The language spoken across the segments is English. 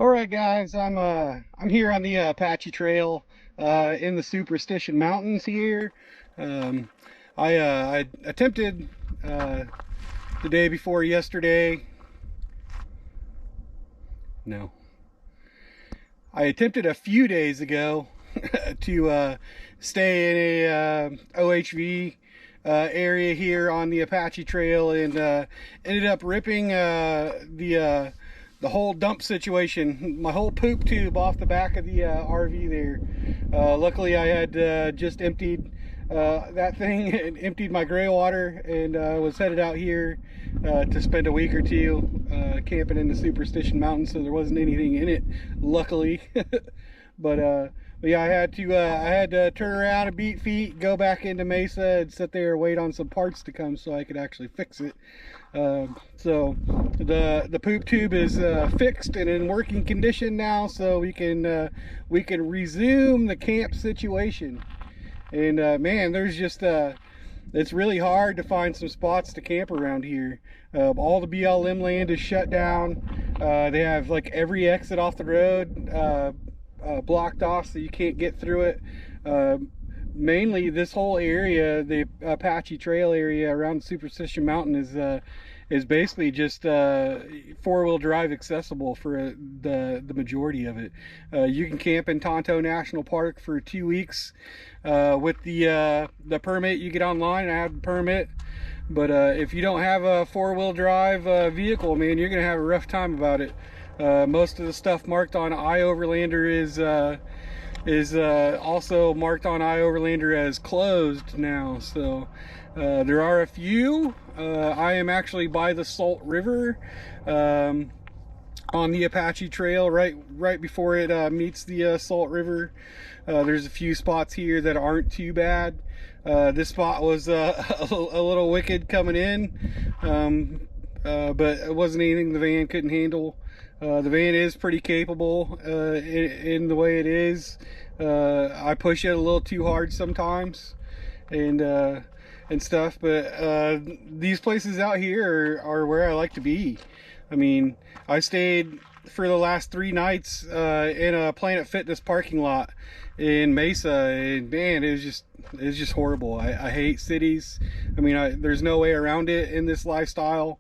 All right, guys, I'm here on the Apache Trail in the Superstition Mountains here. Um, I attempted the day before yesterday. No, I attempted a few days ago to stay in a OHV area here on the Apache Trail, and ended up ripping the whole dump situation, my whole poop tube off the back of the RV there. Luckily, I had just emptied that thing and emptied my gray water, and was headed out here to spend a week or two camping in the Superstition Mountains, so there wasn't anything in it, luckily. but yeah, I had to turn around and beat feet, go back into Mesa, and sit there and wait on some parts to come so I could actually fix it. So the poop tube is fixed and in working condition now, so we can resume the camp situation. And man, there's just it's really hard to find some spots to camp around here. All the BLM land is shut down. They have like every exit off the road blocked off, so you can't get through it. Mainly this whole area, the Apache Trail area around the Superstition Mountain, is basically just four-wheel drive accessible for the majority of it. You can camp in Tonto National Park for 2 weeks with the permit you get online. I have the permit, but if you don't have a four-wheel drive vehicle, man, you're gonna have a rough time about it. Most of the stuff marked on iOverlander is also marked on iOverlander as closed now. So there are a few. I am actually by the Salt River on the Apache Trail, right before it meets the Salt River. There's a few spots here that aren't too bad. This spot was a little wicked coming in, but it wasn't anything the van couldn't handle. The van is pretty capable in the way it is. I push it a little too hard sometimes, and stuff, but these places out here are where I like to be. I mean, I stayed for the last 3 nights in a Planet Fitness parking lot in Mesa, and man, it was just horrible. I hate cities. I mean, there's no way around it in this lifestyle.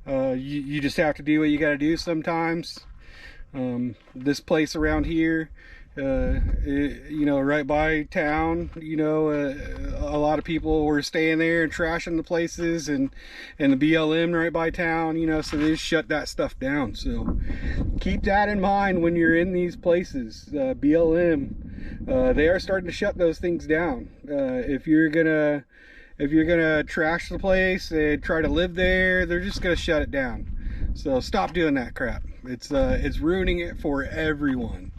You just have to do what you got to do sometimes. This place around here, you know, right by town, you know, a lot of people were staying there and trashing the places, and the BLM right by town, you know, so they just shut that stuff down. So keep that in mind when you're in these places. BLM, they are starting to shut those things down. If you're gonna trash the place and try to live there, they're just gonna shut it down. So stop doing that crap. It's ruining it for everyone,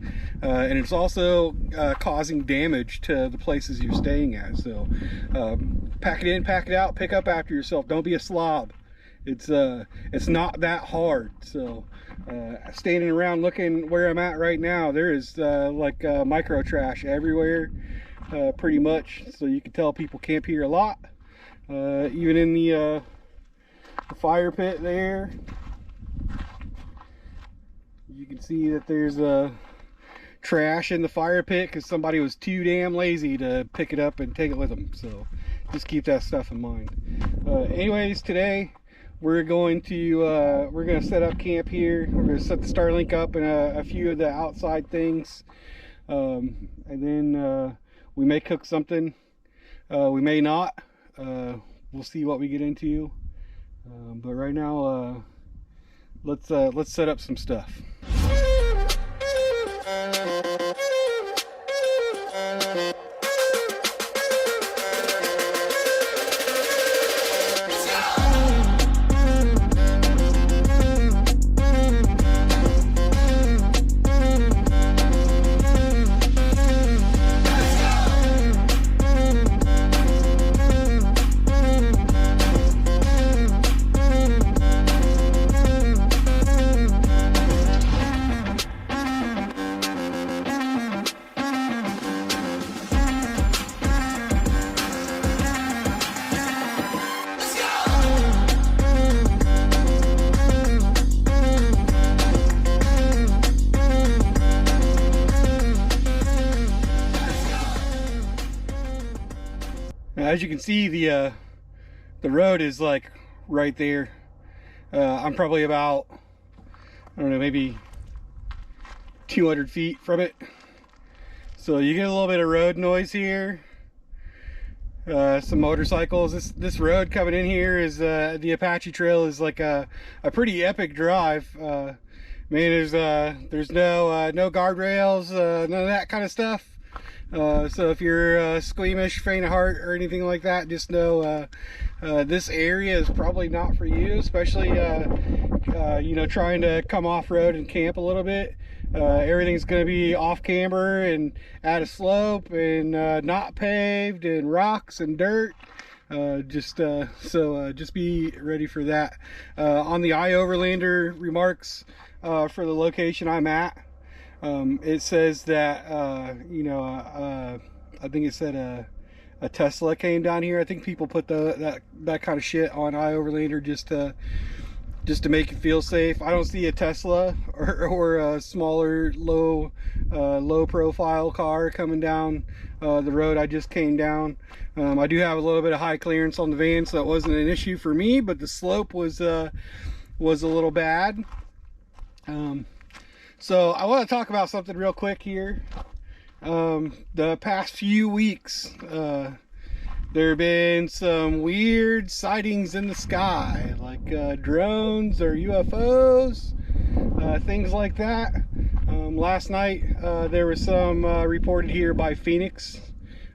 and it's also causing damage to the places you're staying at. So pack it in, pack it out, pick up after yourself. Don't be a slob. It's not that hard. So standing around looking where I'm at right now, there is like micro trash everywhere. Pretty much, so you can tell people camp here a lot. Even in the fire pit there, you can see that there's trash in the fire pit because somebody was too damn lazy to pick it up and take it with them. So just keep that stuff in mind. Anyways, today we're going to set up camp here. We're going to set the Starlink up and a few of the outside things, and then we may cook something, we may not. We'll see what we get into. But right now, let's set up some stuff. Now, as you can see, the road is like right there. I'm probably about, I don't know, maybe 200 feet from it. So you get a little bit of road noise here. Some motorcycles. This road coming in here is the Apache Trail is like a pretty epic drive. Man, there's no guardrails, none of that kind of stuff. So if you're squeamish, faint of heart, or anything like that, just know this area is probably not for you, especially you know, trying to come off road and camp a little bit. Everything's going to be off camber and at a slope and not paved and rocks and dirt. Just be ready for that. On the iOverlander remarks for the location I'm at, it says that you know, I think it said a Tesla came down here. I think people put that kind of shit on iOverlander just to make you feel safe. I don't see a Tesla or a smaller low profile car coming down the road I just came down. I do have a little bit of high clearance on the van, so it wasn't an issue for me, but the slope was a little bad. So I want to talk about something real quick here. The past few weeks, there have been some weird sightings in the sky, like drones or UFOs, things like that. Last night there was some reported here by Phoenix,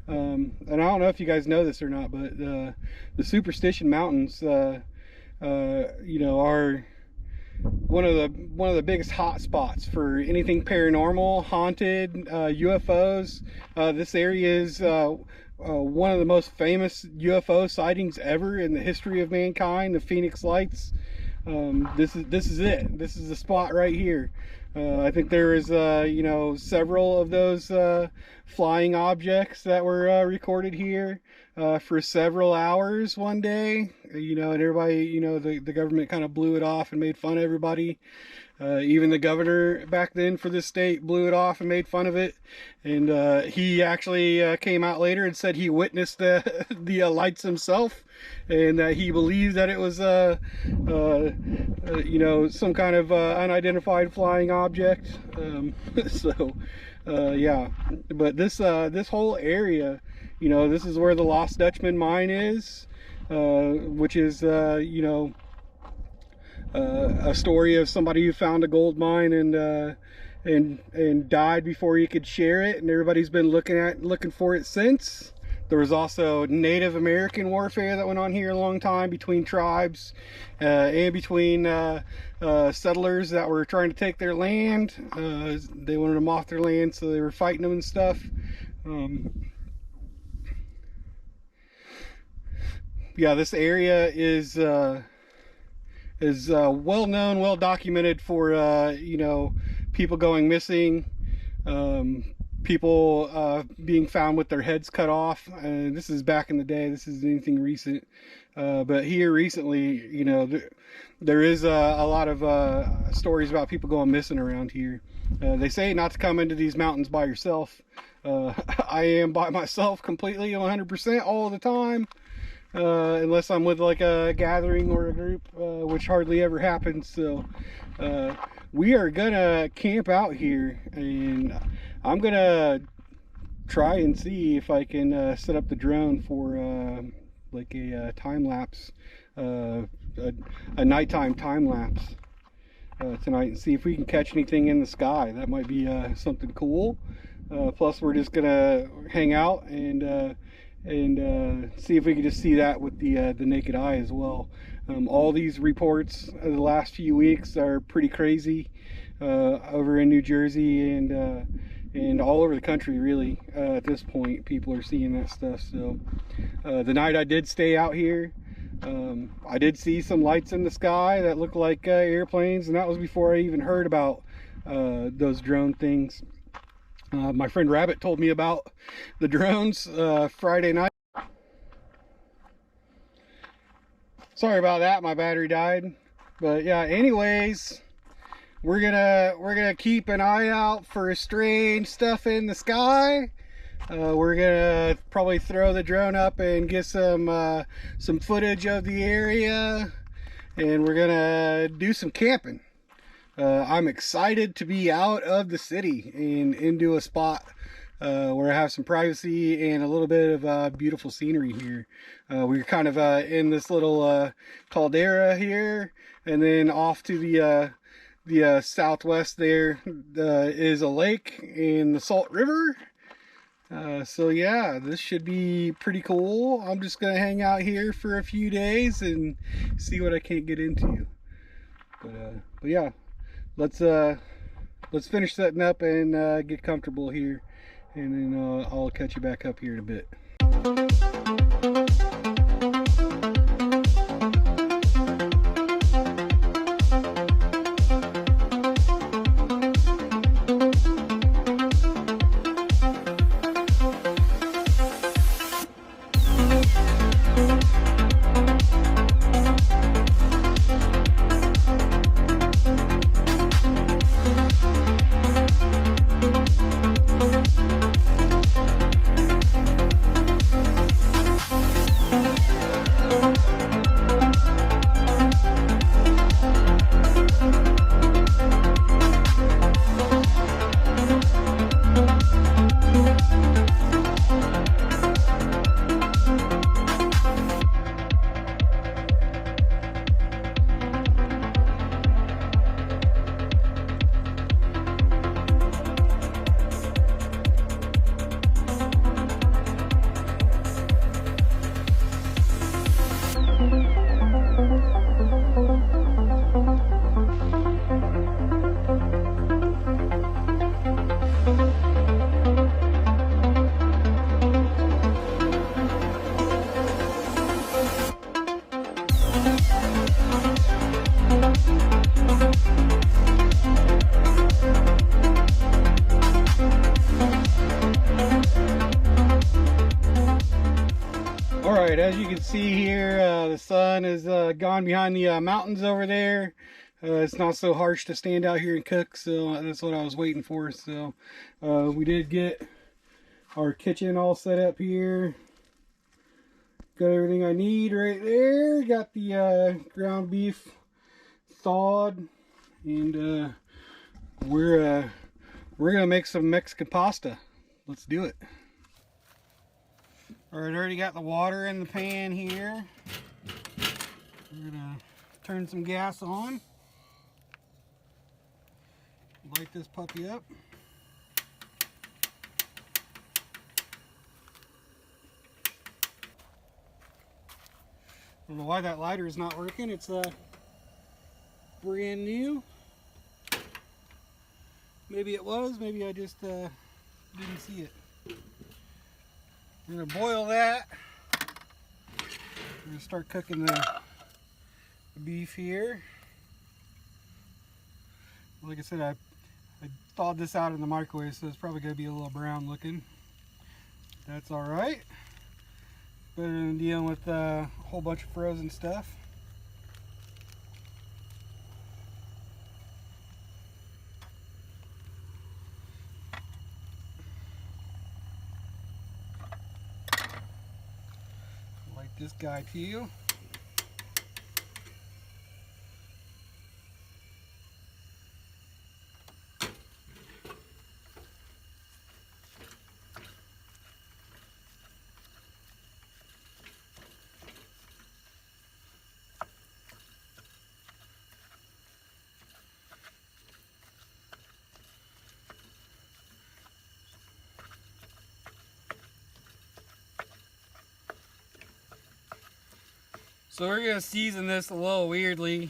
and I don't know if you guys know this or not, but the Superstition Mountains, you know, are one of the biggest hot spots for anything paranormal, haunted, UFOs. This area is one of the most famous UFO sightings ever in the history of mankind, the Phoenix Lights. This is it. This is the spot right here. I think there is you know, several of those flying objects that were recorded here for several hours one day, you know, and everybody, you know, the government kind of blew it off and made fun of everybody. Even the governor back then for this state blew it off and made fun of it. And he actually came out later and said he witnessed the lights himself, and that he believed that it was you know, some kind of unidentified flying object. So yeah, but this whole area, you know, this is where the Lost Dutchman mine is, which is you know, a story of somebody who found a gold mine and died before he could share it, and everybody's been looking for it since. There was also Native American warfare that went on here a long time between tribes and between settlers that were trying to take their land. They wanted them off their land, so they were fighting them and stuff. Yeah, this area is well known, well documented for you know, people going missing, people being found with their heads cut off. This is back in the day. This isn't anything recent, but here recently, you know, there is a lot of stories about people going missing around here. They say not to come into these mountains by yourself. I am by myself completely, 100% all the time. Unless I'm with like a gathering or a group, which hardly ever happens. So we are gonna camp out here, and I'm gonna try and see if I can set up the drone for like a time lapse, a nighttime time lapse tonight, and see if we can catch anything in the sky. That might be something cool. Plus we're just gonna hang out and see if we can just see that with the naked eye as well. All these reports of the last few weeks are pretty crazy over in New Jersey and all over the country, really. At this point, people are seeing that stuff. So the night I did stay out here, I did see some lights in the sky that looked like airplanes, and that was before I even heard about those drone things. My friend Rabbit told me about the drones Friday night. Sorry about that, my battery died. But yeah, anyways, we're gonna keep an eye out for strange stuff in the sky. We're gonna probably throw the drone up and get some footage of the area, and we're gonna do some camping. I'm excited to be out of the city and into a spot where I have some privacy and a little bit of beautiful scenery here. We're kind of in this little caldera here, and then off to the southwest there is a lake and the Salt River. So yeah, this should be pretty cool. I'm just gonna hang out here for a few days and see what I can't get into. But yeah, let's finish setting up and get comfortable here, and then I'll catch you back up here in a bit. Alright, as you can see here, the sun is gone behind the mountains over there. It's not so harsh to stand out here and cook, so that's what I was waiting for. So we did get our kitchen all set up here. Got everything I need right there. Got the ground beef thawed, and we're gonna make some Mexican pasta. Let's do it. Alright, I already got the water in the pan here. We're gonna turn some gas on. Light this puppy up. I don't know why that lighter is not working. It's brand new. Maybe it was, maybe I just didn't see it. We're going to boil that. We're going to start cooking the beef here. Like I said, I thawed this out in the microwave, so it's probably going to be a little brown looking. That's alright. Better than dealing with a whole bunch of frozen stuff. This guy too. So we're going to season this a little weirdly,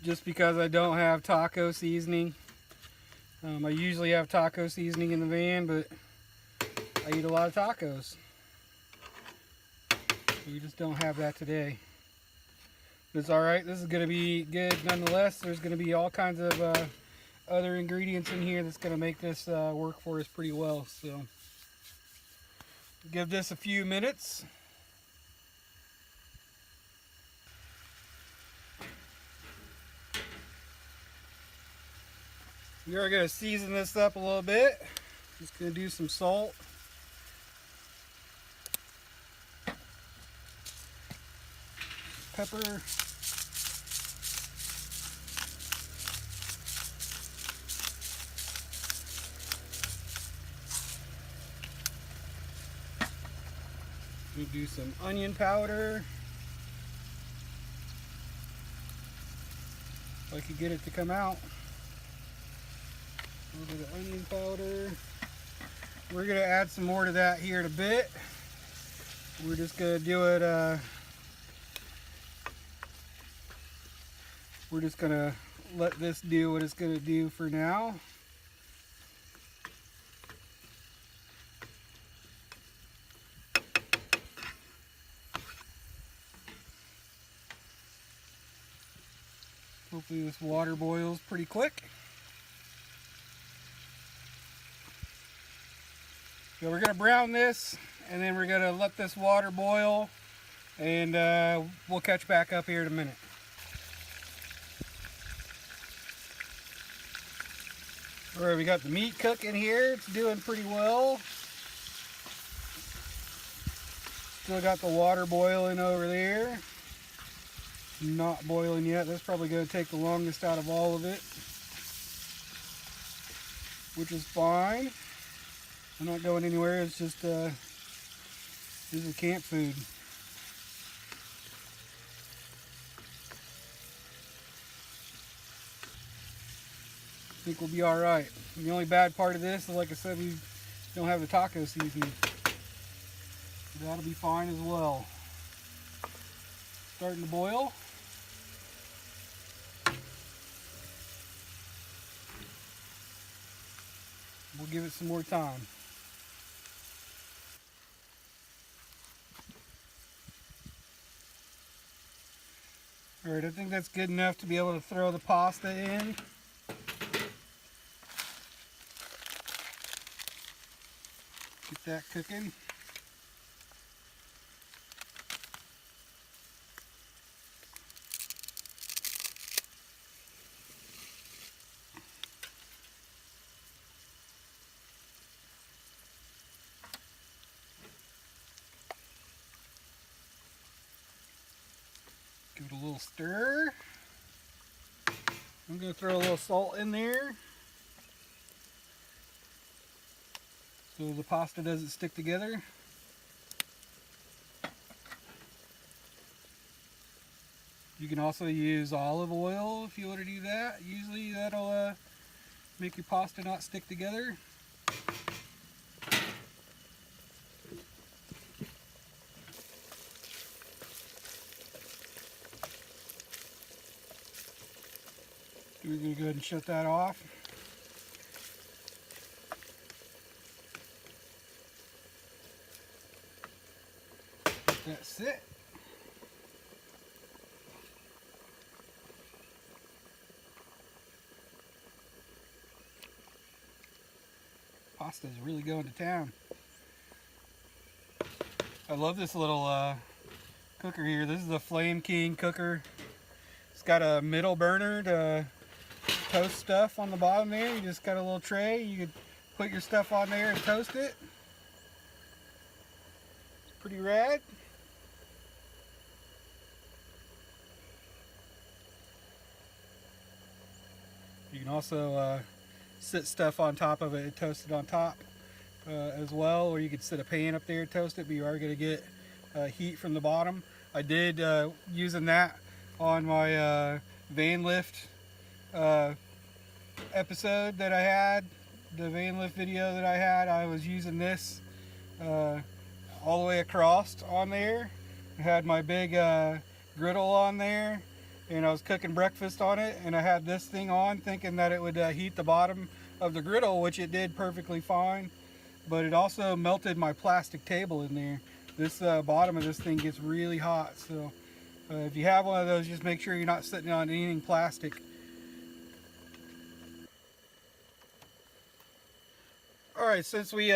just because I don't have taco seasoning. I usually have taco seasoning in the van, but I eat a lot of tacos. We just don't have that today. But it's alright, this is going to be good nonetheless. There's going to be all kinds of other ingredients in here that's going to make this work for us pretty well. So give this a few minutes. We are going to season this up a little bit. Just going to do some salt. pepper. We do some onion powder. If I could get it to come out. A little bit of onion powder. We're going to add some more to that here in a bit. We're just going to do it, we're just going to let this do what it's going to do for now. Hopefully this water boils pretty quick. So we're going to brown this, and then we're going to let this water boil, and we'll catch back up here in a minute. All right, we got the meat cooking here. It's doing pretty well. Still got the water boiling over there. Not boiling yet. That's probably going to take the longest out of all of it, which is fine. I'm not going anywhere. It's just this is camp food. I think we'll be all right. The only bad part of this is, like I said, we don't have the taco seasoning. That'll be fine as well. Starting to boil. We'll give it some more time. All right, I think that's good enough to be able to throw the pasta in. Get that cooking. Give it a little stir. I'm going to throw a little salt in there so the pasta doesn't stick together. You can also use olive oil if you want to do that. Usually that'll make your pasta not stick together. We're going to go ahead and shut that off. Let that sit. Pasta's really going to town. I love this little cooker here. This is a Flame King cooker. It's got a middle burner to toast stuff on the bottom there. You just got a little tray. You could put your stuff on there and toast it. It's pretty rad. You can also sit stuff on top of it and toast it on top as well, or you could sit a pan up there and toast it, but you are going to get heat from the bottom. I did using that on my van lift episode that I had, the van lift video that I had. I was using this all the way across on there. I had my big griddle on there, and I was cooking breakfast on it, and I had this thing on thinking that it would heat the bottom of the griddle, which it did perfectly fine, but it also melted my plastic table in there. This bottom of this thing gets really hot, so if you have one of those, just make sure you're not sitting on anything plastic. Alright, since we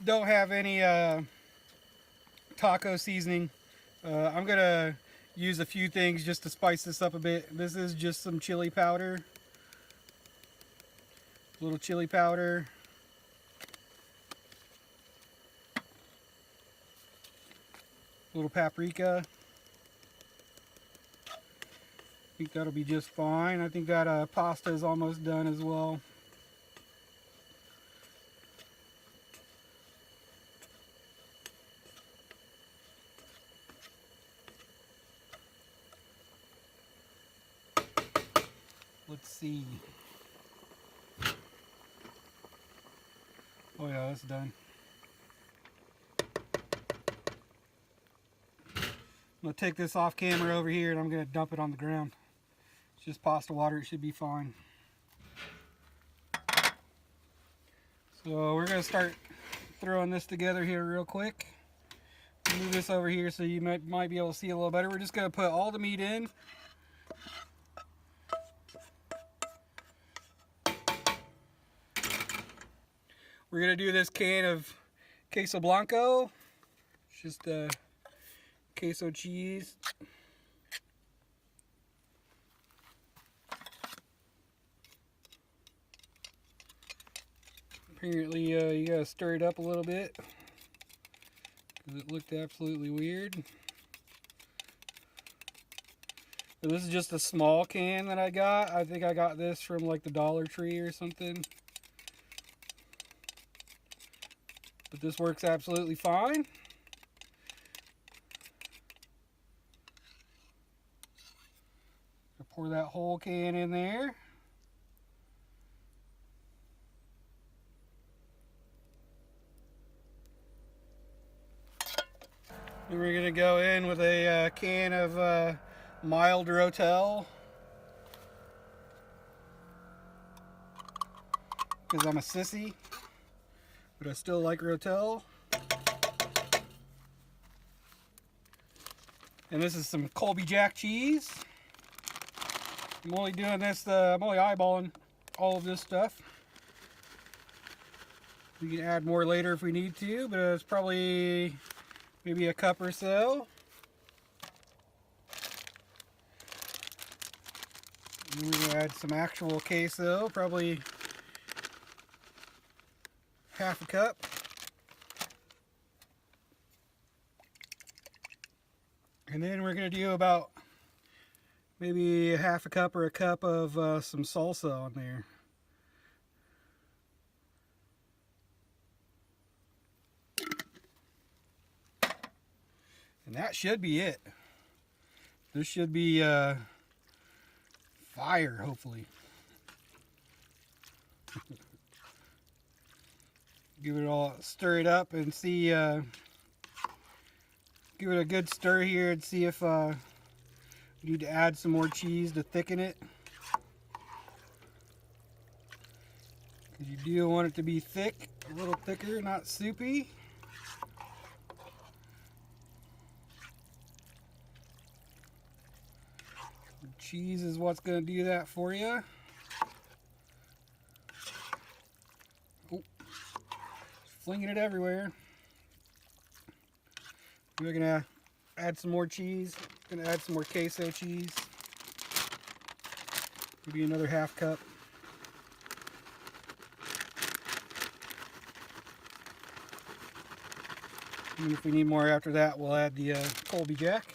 don't have any taco seasoning, I'm going to use a few things just to spice this up a bit. This is just some chili powder. A little chili powder. A little paprika. think that'll be just fine. I think that pasta is almost done as well. Let's see. Oh yeah, that's done. I'm going to take this off camera over here and I'm going to dump it on the ground. It's just pasta water, it should be fine. So we're going to start throwing this together here real quick. Move this over here so you might be able to see a little better. We're just going to put all the meat in. We're going to do this can of queso blanco. It's just queso cheese. Apparently you gotta stir it up a little bit because it looked absolutely weird. But this is just a small can that I got. I think I got this from like the Dollar Tree or something. But this works absolutely fine. Pour that whole can in there. And we're going to go in with a can of mild Rotel. Because I'm a sissy. But I still like Rotel. And this is some Colby Jack cheese. I'm only doing this, I'm only eyeballing all of this stuff. We can add more later if we need to, but it's probably maybe a cup or so. And we're going to add some actual queso, probably half a cup. And then we're going to do about maybe half a cup or a cup of some salsa on there. And that should be it. This should be fire, hopefully. Give it all, stir it up and see, give it a good stir here and see if you need to add some more cheese to thicken it. Because you do want it to be thick, a little thicker, not soupy. Cheese is what's going to do that for you. Oh, flinging it everywhere. We're going to add some more cheese. Going to add some more queso cheese. Maybe another half cup. And if we need more after that, we'll add the Colby Jack.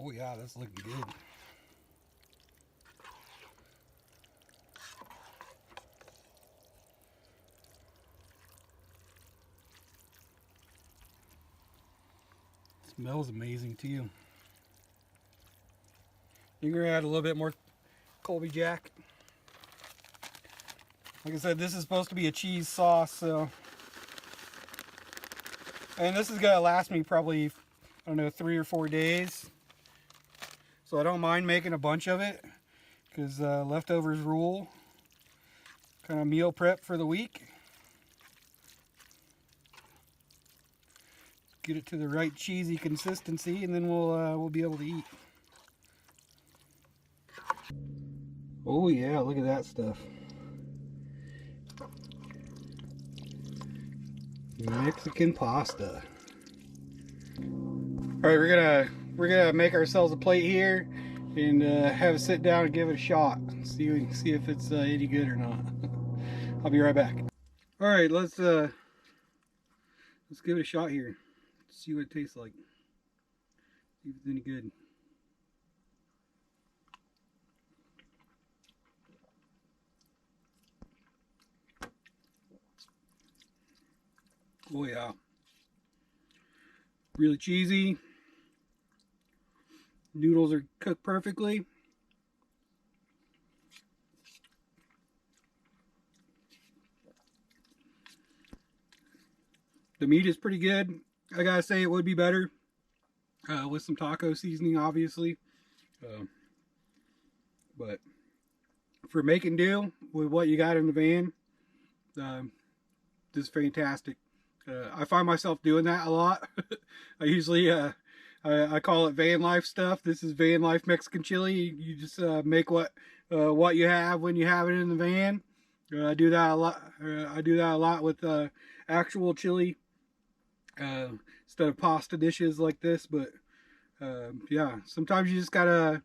Oh yeah, that's looking good. Smells amazing too. You're gonna add a little bit more Colby Jack. Like I said, this is supposed to be a cheese sauce, so. And this is gonna last me probably, I don't know, 3 or 4 days. So I don't mind making a bunch of it, because leftovers rule. Kind of meal prep for the week. Get it to the right cheesy consistency, and then we'll be able to eat. Oh yeah, look at that stuff. Mexican pasta. All right, we're gonna make ourselves a plate here and have a sit down and give it a shot. See if it's any good or not. I'll be right back. All right, let's give it a shot here. See what it tastes like. See if it's any good. Oh yeah. Really cheesy. Noodles are cooked perfectly. The meat is pretty good. I gotta say it would be better with some taco seasoning, obviously. But for making do with what you got in the van, this is fantastic. I find myself doing that a lot. I usually, I call it van life stuff. This is van life Mexican chili. You just make what you have when you have it in the van. I do that a lot. I do that a lot with actual chili instead of pasta dishes like this. But yeah, sometimes you just gotta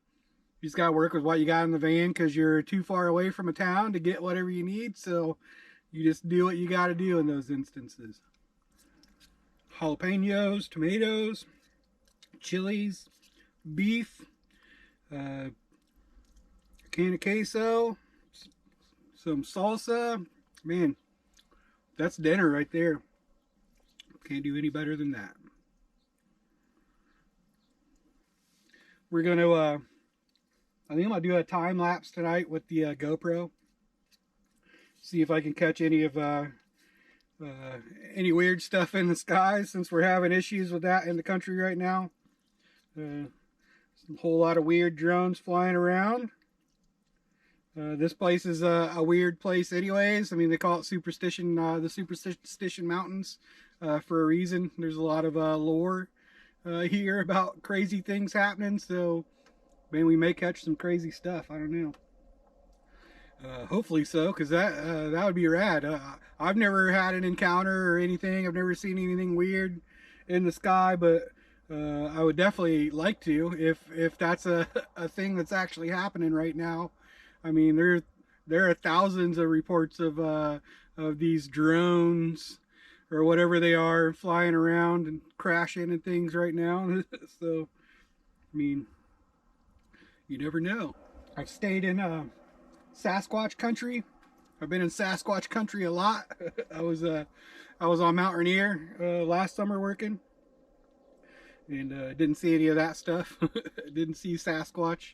work with what you got in the van because you're too far away from a town to get whatever you need. So you just do what you got to do in those instances. Jalapenos, tomatoes, chilies, beef, a can of queso, some salsa. Man, that's dinner right there. Can't do any better than that. We're going to, I think I'm going to do a time lapse tonight with the GoPro. See if I can catch any weird stuff in the sky, since we're having issues with that in the country right now. A whole lot of weird drones flying around. This place is a weird place anyways. I mean, they call it Superstition, the Superstition Mountains for a reason. There's a lot of lore here about crazy things happening, so man, we may catch some crazy stuff. I don't know. Hopefully so, because that would be rad. I've never had an encounter or anything. I've never seen anything weird in the sky, but I would definitely like to if that's a thing that's actually happening right now. I mean, there are thousands of reports of these drones or whatever they are flying around and crashing and things right now. So, I mean, you never know. I've stayed in Sasquatch country. I've been in Sasquatch country a lot. I was on Mount Rainier last summer working, and didn't see any of that stuff. Didn't see Sasquatch.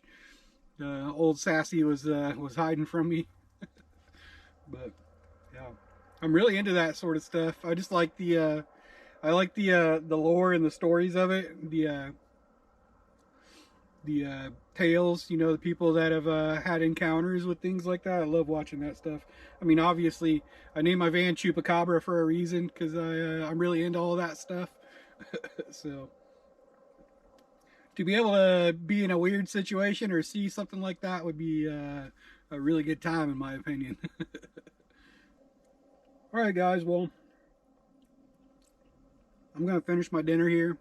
Old Sassy was hiding from me. But yeah, I'm really into that sort of stuff. I just like the lore and the stories of it. The tales, you know, the people that have had encounters with things like that. I love watching that stuff. I mean, obviously, I named my van Chupacabra for a reason, because I'm really into all that stuff. So, to be able to be in a weird situation or see something like that would be a really good time, in my opinion. Alright guys, well, I'm going to finish my dinner here.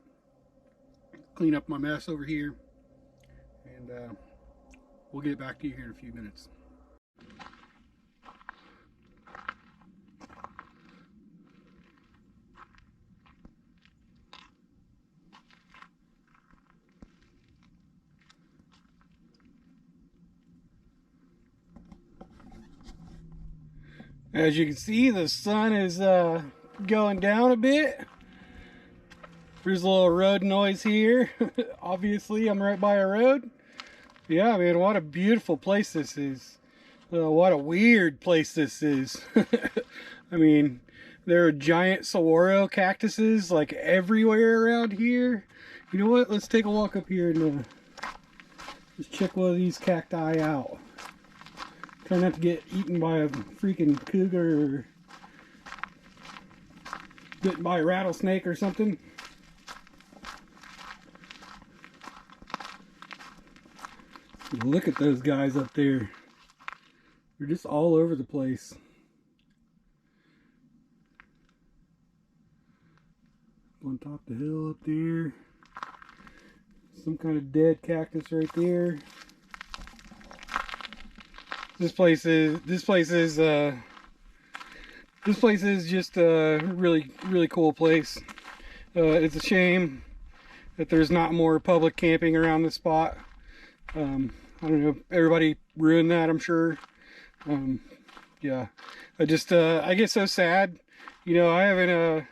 Clean up my mess over here. And we'll get back to you here in a few minutes. As you can see, the sun is going down a bit. There's a little road noise here. Obviously, I'm right by a road. Yeah, man, what a beautiful place this is. What a weird place this is. I mean, there are giant saguaro cactuses like everywhere around here. You know what? Let's take a walk up here and just check one of these cacti out. Try not to get eaten by a freaking cougar or bitten by a rattlesnake or something. Look at those guys up there. They're just all over the place. On top of the hill up there. Some kind of dead cactus right there. This place is this place is just a really cool place. It's a shame that there's not more public camping around this spot. I don't know, everybody ruined that, I'm sure. Yeah, I get so sad. You know, I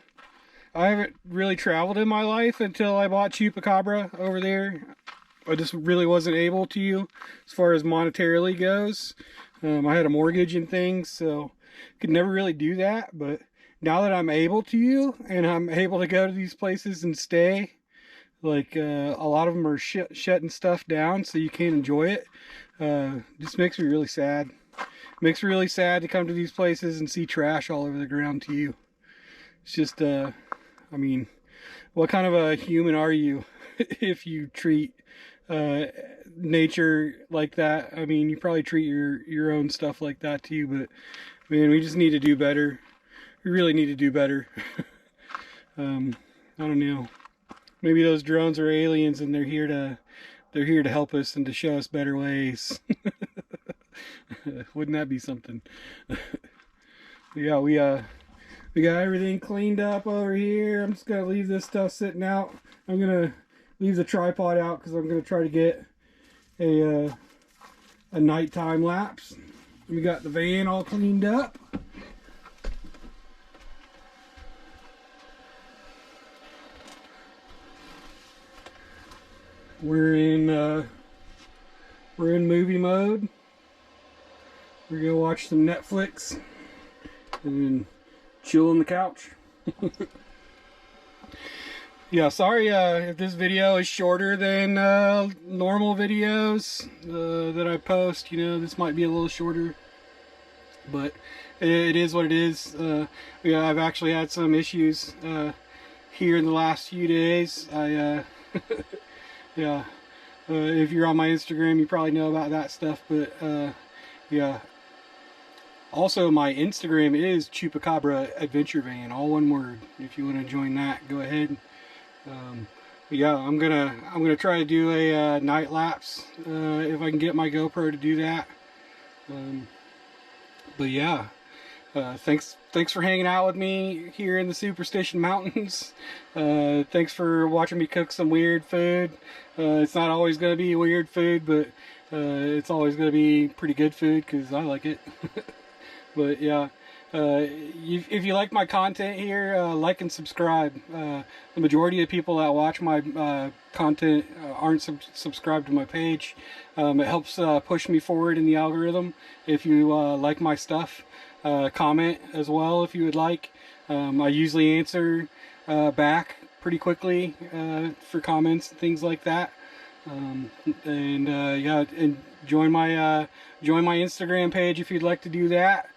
haven't really traveled in my life until I bought Chupacabra over there. I just really wasn't able to, as far as monetarily goes. I had a mortgage and things, so could never really do that. But now that I'm able to, and I'm able to go to these places and stay, like a lot of them are shutting stuff down, so you can't enjoy it. Just makes me really sad. Makes me really sad to come to these places and see trash all over the ground to you. It's just, I mean, what kind of a human are you if you treat nature like that? I mean, you probably treat your own stuff like that too, but man, we just need to do better. We really need to do better. I don't know. Maybe those drones are aliens and they're here to help us and to show us better ways. Wouldn't that be something? Yeah, we got everything cleaned up over here. I'm just gonna leave this stuff sitting out. I'm gonna leave the tripod out because I'm gonna try to get a nighttime lapse. We got the van all cleaned up. We're in movie mode. We're gonna watch some Netflix and chill on the couch. Yeah, sorry if this video is shorter than normal videos that I post. You know, this might be a little shorter, but it is what it is. Yeah, I've actually had some issues here in the last few days. Yeah, if you're on my Instagram, you probably know about that stuff, but yeah. Also, my Instagram is Chupacabra Adventure Van, all one word. If you want to join that, go ahead. Yeah, I'm gonna try to do a night lapse if I can get my GoPro to do that. But yeah, thanks for hanging out with me here in the Superstition Mountains. Thanks for watching me cook some weird food. It's not always gonna be weird food, but it's always gonna be pretty good food because I like it. But yeah, if you like my content here, like and subscribe. The majority of people that watch my content aren't subscribed to my page. It helps push me forward in the algorithm. If you like my stuff, comment as well if you would like. I usually answer back pretty quickly for comments and things like that. Yeah, and join my Instagram page if you'd like to do that.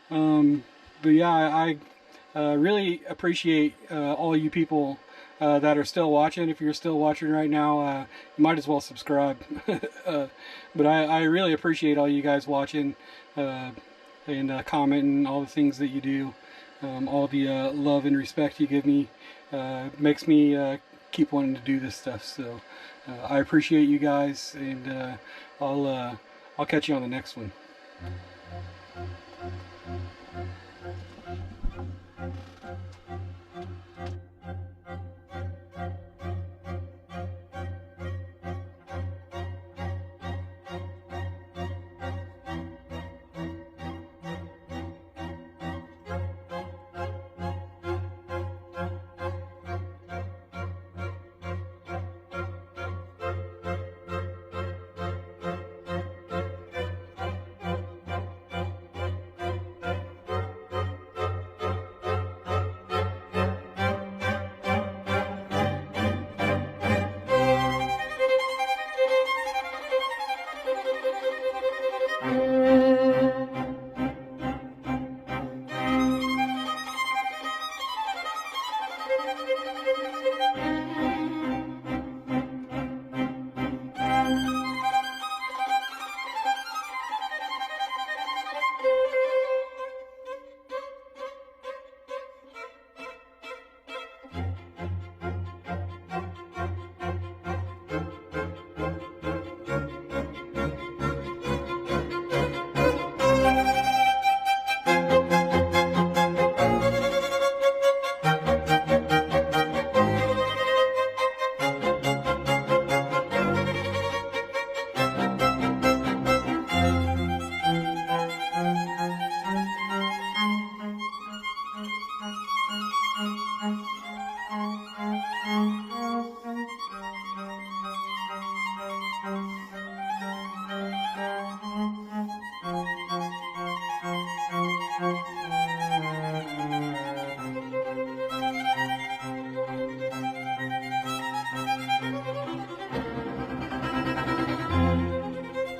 But yeah, I really appreciate all you people that are still watching. If you're still watching right now, you might as well subscribe. But I really appreciate all you guys watching and commenting, all the things that you do, all the love and respect you give me makes me keep wanting to do this stuff. So I appreciate you guys, and I'll catch you on the next one.